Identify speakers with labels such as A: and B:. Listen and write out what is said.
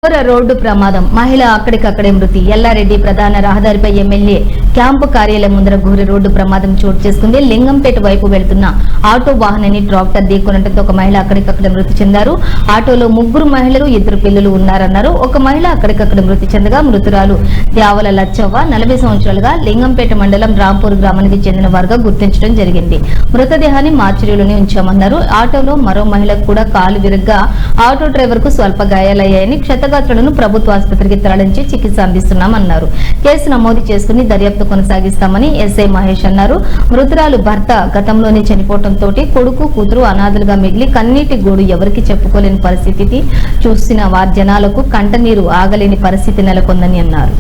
A: Road ప్రమాదం, మహిళ అక్కడికక్కడే మృతి. ఎల్లారెడ్డి ప్రధాన రహదారిపై ఎమ్మెల్యే క్యాంపు కార్యాలయం ముందర ఘోర రోడ్డు ప్రమాదం చోటు చేసుకుంది. లింగంపేట వైపు వెళ్తున్న ఆటో వాహనాన్ని ట్రాక్టర్ ఢీకొనడంతో ఒక మహిళ అక్కడికక్కడే మృతి చెందారు. ఆటోలో 3 మహిళలు 2 పిల్లలు ఉన్నారన్నారు. ఒక మహిళ అక్కడికక్కడ మృతి చెందగా మృతురాలు ద్యావల లచ్చవ్వ 40 సంవత్సరాలుగా లింగంపేట మండలం రాంపూర్ గ్రామానికి చెందిన వారుగా గుర్తించడం జరిగింది. మృతదేహాన్ని మార్చిరీలోనే ఉంచామన్నారు. ఆటోలో మరో మహిళకు కూడా కాలు విరగ్గా ఆటో డ్రైవర్ కు స్వల్ప గాయాలయ్యాయని, క్షతగాత్రులను ప్రభుత్వ ఆసుపత్రికి తరలించి చికిత్స అందిస్తున్నామన్నారు. కేసు నమోదు చేసుకుని దర్యాప్తు కొనసాగిస్తామని ఎస్ఐ మహేష్ అన్నారు. మృతురాలు భర్త గతంలోనే చనిపోవడంతో కొడుకు కూతురు అనాథలుగా మిగిలి కన్నీటి గోడు ఎవరికి చెప్పుకోలేని పరిస్థితి చూసిన వారి జనాలకు కంటనీరు ఆగలేని పరిస్థితి నెలకొందని అన్నారు.